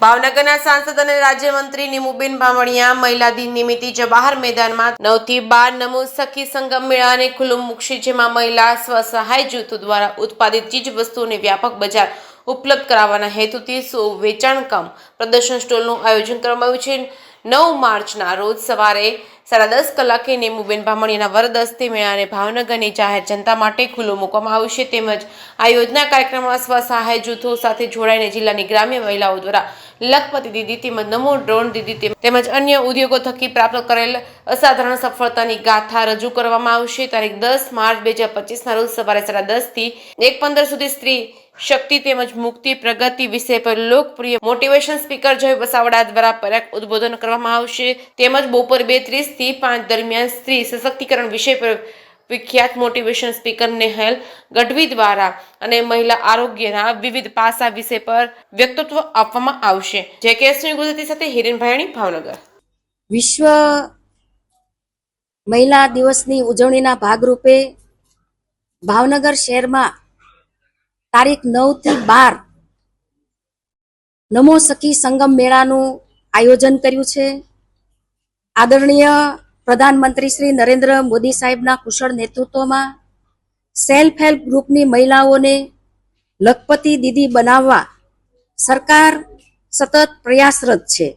ભાવનગરના સાંસદ અને રાજ્યમંત્રી નીમુબેન બામણિયા મહિલા દિન નિમિત્તે જવાહર મેદાનમાં 9 થી 12 નમો સખી સંગમ મેળાને ખુલ્લું મૂકશે, જેમાં મહિલા સ્વસહાય જૂથો દ્વારા ઉત્પાદિત ચીજ વસ્તુઓને વ્યાપક બજાર ઉપલબ્ધ કરાવવાના હેતુથી વેચાણ કમ પ્રદર્શન સ્ટોલનું આયોજન કરવામાં આવ્યું છે। 9 માર્ચના રોજ સવારે 10:30 કલાકે નીમુબેન બામણિયાના વરદ હસ્તે મેળાને ભાવનગરની જાહેર જનતા માટે ખુલ્લો મૂકવામાં આવશે। તેમજ આ યોજના કાર્યક્રમમાં સ્વસહાય જૂથો સાથે જોડાઈને જિલ્લાની ગ્રામ્ય મહિલાઓ દ્વારા લખપતિ દીદી તેમજ નમો ડ્રોન દીદી તેમજ અન્ય ઉદ્યોગો થકી પ્રાપ્ત કરેલ અસાધારણ સફળતાની ગાથા રજૂ કરવામાં આવશે। તારીખ 10 માર્ચ 2025ના રોજ સવારે 10:30 થી 1:15 સુધી સ્ત્રી શક્તિ તેમજ મુક્તિ પ્રગતિ વિષય પર લોકપ્રિય મોટિવેશન સ્પીકર જય વસાવડા દ્વારા પરાક ઉદ્બોધન કરવામાં આવશે। તેમજ બપોર 2:30 થી 5 દરમિયાન સ્ત્રી સશક્તિકરણ વિષય પર વિખ્યાત મોટિવેશન સ્પીકર નેહલ ગઢવી દ્વારા અને મહિલા આરોગ્યના વિવિધ પાસા વિષય પર વ્યક્તિત્વ આપવામાં આવશે। જેકેએસની ગુજરાતી સાથે હિરેન ભાયાણી, ભાવનગર। વિશ્વ મહિલા દિવસની ઉજવણીના ભાગરૂપે ભાવનગર શહેરમાં તારીખ 9 થી 12 નમો સખી સંગમ મેળાનું આયોજન કર્યું છે। આદરણીય પ્રધાનમંત્રી શ્રી નરેન્દ્ર મોદી સાહેબના કુશળ નેતૃત્વમાં સેલ્ફ હેલ્પ ગ્રુપની મહિલાઓને લખપતિ દીદી બનાવવા સરકાર સતત પ્રયાસરત છે।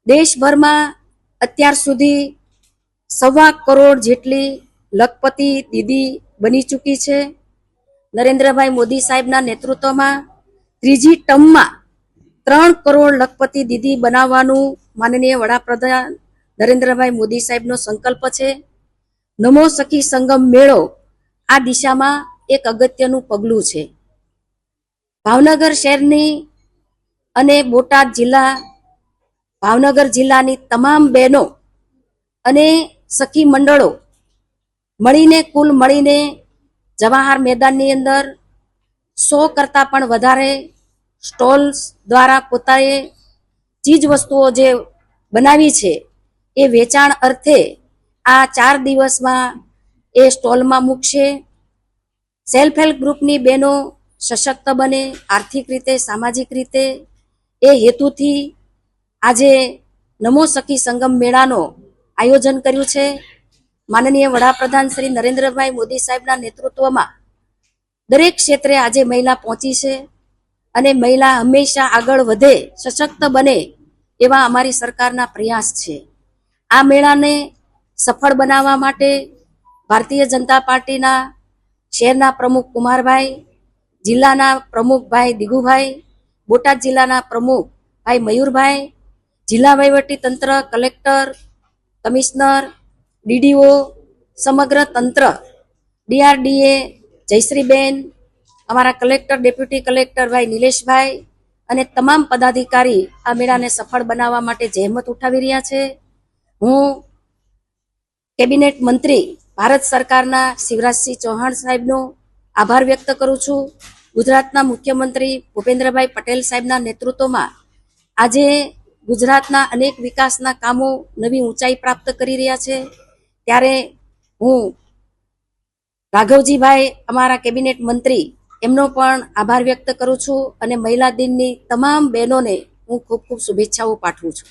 દેશભરમાં અત્યાર સુધી 1.25 કરોડ જેટલી લખપતિ દીદી બની ચૂકી છે। નરેન્દ્રભાઈ મોદી સાહેબના નેતૃત્વમાં ત્રીજી ટર્મમાં 3 કરોડ લખપતિ દીદી બનાવવાનું માનનીય વડાપ્રધાન નરેન્દ્રભાઈ મોદી સાહેબનો સંકલ્પ છે। નમો સખી સંગમ મેળો આ દિશામાં એક અગત્યનું પગલું છે। ભાવનગર શહેરની અને બોટાદ જિલ્લા ભાવનગર જિલ્લાની તમામ બહેનો અને સખી મંડળો મળીને જવાહર મેદાનની અંદર 100 કરતાં પણ વધારે સ્ટોલ્સ દ્વારા પોતાએ ચીજ વસ્તુઓ જે બનાવી છે એ વેચાણ અર્થે આ 4 દિવસમાં એ સ્ટોલમાં મૂકશે। સેલ્ફ હેલ્પ ગ્રુપની બહેનો સશક્ત બને, આર્થિક રીતે, સામાજિક રીતે, એ હેતુથી આજે નમો સખી સંગમ મેળાનો આયોજન કર્યું છે। માનનીય વડાપ્રધાન શ્રી નરેન્દ્રભાઈ મોદી સાહેબના નેતૃત્વમાં દરેક ક્ષેત્રે આજે મહિલા પહોંચી છે અને મહિલા હંમેશા આગળ વધે, સશક્ત બને એવા અમારી સરકારના પ્રયાસ છે। આ મેળાને સફળ બનાવવા માટે ભારતીય જનતા પાર્ટીના શહેરના પ્રમુખ કુમારભાઈ, જિલ્લાના પ્રમુખ ભાઈ દિગુભાઈ, બોટાદ જિલ્લાના પ્રમુખ ભાઈ મયુરભાઈ, જિલ્લા વહીવટી તંત્ર, કલેક્ટર, કમિશનર, ડીડીઓ, સમગ્ર તંત્ર, ડીઆરડીએ જયશ્રીબેન, અમારા કલેક્ટર, ડેપ્યુટી કલેક્ટર ભાઈ નિલેશભાઈ અને તમામ પદાધિકારી આ મેળાને સફળ બનાવવા માટે જહેમત ઉઠાવી રહ્યા છે। હું કેબિનેટ મંત્રી ભારત સરકારના શિવરાજસિંહ ચૌહાણ સાહેબનો આભાર વ્યક્ત કરું છું। ગુજરાતના મુખ્યમંત્રી ભૂપેન્દ્રભાઈ પટેલ સાહેબના નેતૃત્વમાં આજે ગુજરાતના અનેક વિકાસના કામો નવી ઊંચાઈ પ્રાપ્ત કરી રહ્યા છે। ત્યારે હું રાઘવજીભાઈ અમારા કેબિનેટ મંત્રી એમનો પણ આભાર વ્યક્ત કરું છું અને મહિલા દિનની તમામ બહેનોને હું ખૂબ ખૂબ શુભેચ્છાઓ પાઠવું છું।